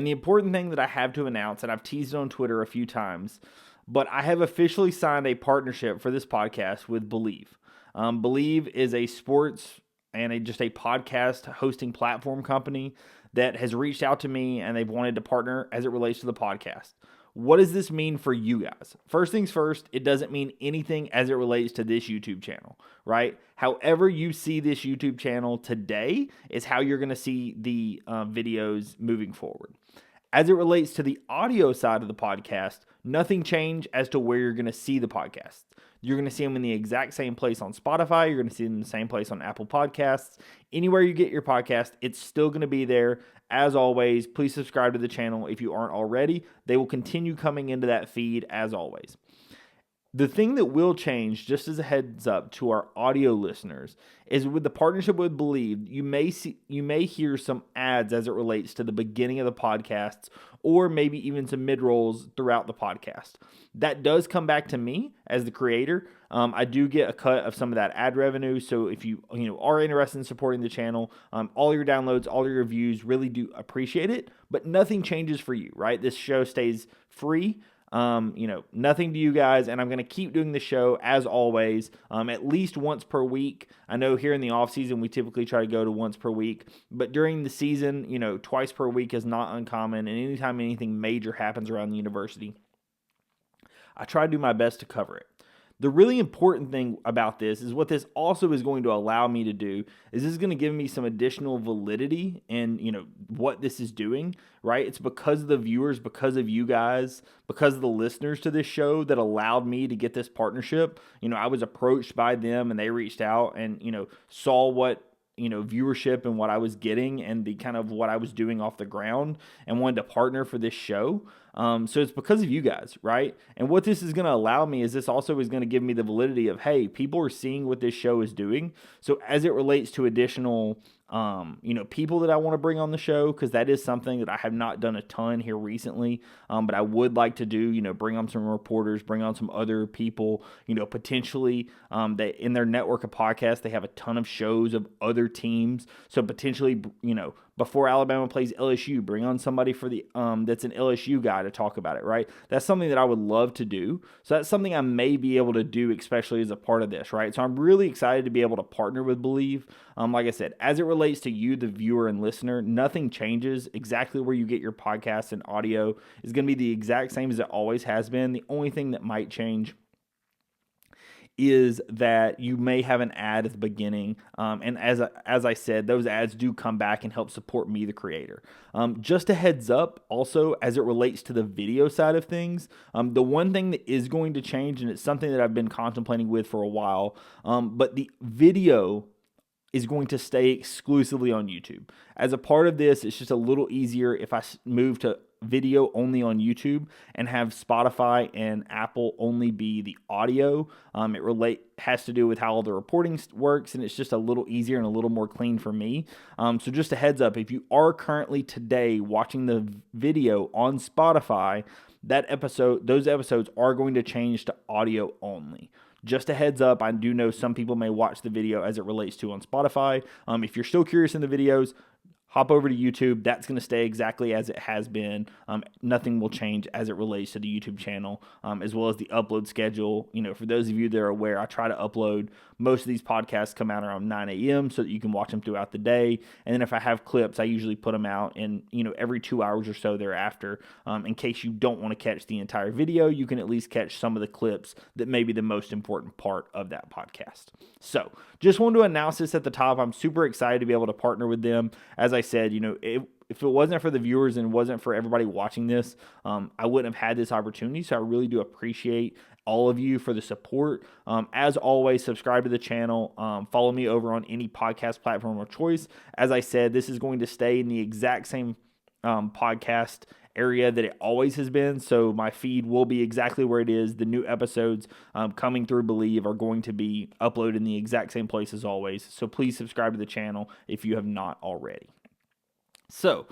And the important thing that I have to announce, and I've teased it on Twitter a few times, but I have officially signed a partnership for this podcast with Bleav. Bleav is a sports and just a podcast hosting platform company that has reached out to me and they've wanted to partner as it relates to the podcast. What does this mean for you guys? First things first, it doesn't mean anything as it relates to this YouTube channel, right? However you see this YouTube channel today is how you're going to see the videos moving forward. As it relates to the audio side of the podcast, nothing changed as to where you're going to see the podcast. You're going to see them in the exact same place on Spotify. You're going to see them in the same place on Apple Podcasts. Anywhere you get your podcast, it's still going to be there. As always, please subscribe to the channel if you aren't already. They will continue coming into that feed as always. The thing that will change, just as a heads up to our audio listeners, is with the partnership with Bleav, you may hear some ads as it relates to the beginning of the podcasts, or maybe even some mid-rolls throughout the podcast. That does come back to me as the creator. I do get a cut of some of that ad revenue. So if you are interested in supporting the channel, all your downloads, all your reviews, really do appreciate it. But nothing changes for you, right? This show stays free. Nothing to you guys, and I'm going to keep doing the show as always, at least once per week. I know here in the off season, we typically try to go to once per week, but during the season, twice per week is not uncommon. And anytime anything major happens around the university, I try to do my best to cover it. The really important thing about this is what this also is going to allow me to do is this is going to give me some additional validity in, what this is doing, right? It's because of the viewers, because of you guys, because of the listeners to this show that allowed me to get this partnership. I was approached by them and they reached out and, saw what, viewership and what I was getting and the kind of what I was doing off the ground and wanted to partner for this show. So it's because of you guys, right? And what this is going to allow me is this also is going to give me the validity of, hey, people are seeing what this show is doing. So as it relates to additional, people that I want to bring on the show, because that is something that I have not done a ton here recently, but I would like to do, bring on some reporters, bring on some other people, potentially they in their network of podcasts, they have a ton of shows of other teams. So potentially, before Alabama plays LSU, bring on somebody for the that's an LSU guy to talk about it, right? That's something that I would love to do. So that's something I may be able to do, especially as a part of this, right? So I'm really excited to be able to partner with Bleav. Like I said, as it relates to you, the viewer and listener, nothing changes. Exactly where you get your podcast and audio is going to be the exact same as it always has been. The only thing that might change is that you may have an ad at the beginning. And as I said, those ads do come back and help support me, the creator. Just a heads up, also, as it relates to the video side of things, the one thing that is going to change, and it's something that I've been contemplating with for a while, but the video is going to stay exclusively on YouTube. As a part of this, it's just a little easier if I move to video only on YouTube and have Spotify and Apple only be the audio. It has to do with how all the reporting works, and it's just a little easier and a little more clean for me. So just a heads up, if you are currently today watching the video on Spotify, those episodes are going to change to audio only. Just a heads up, I do know some people may watch the video as it relates to on Spotify. If you're still curious in the videos, hop over to YouTube. That's going to stay exactly as it has been. Nothing will change as it relates to the YouTube channel, as well as the upload schedule. For those of you that are aware, I try to upload. Most of these podcasts come out around 9 a.m. so that you can watch them throughout the day. And then if I have clips, I usually put them out in, every 2 hours or so thereafter. In case you don't want to catch the entire video, you can at least catch some of the clips that may be the most important part of that podcast. So just wanted to announce this at the top. I'm super excited to be able to partner with them. As I said, if it wasn't for the viewers and wasn't for everybody watching this, I wouldn't have had this opportunity. So I really do appreciate all of you for the support. As always, subscribe to the channel. Follow me over on any podcast platform of choice. As I said, this is going to stay in the exact same podcast area that it always has been. So my feed will be exactly where it is. The new episodes coming through Bleav are going to be uploaded in the exact same place as always. So please subscribe to the channel if you have not already. So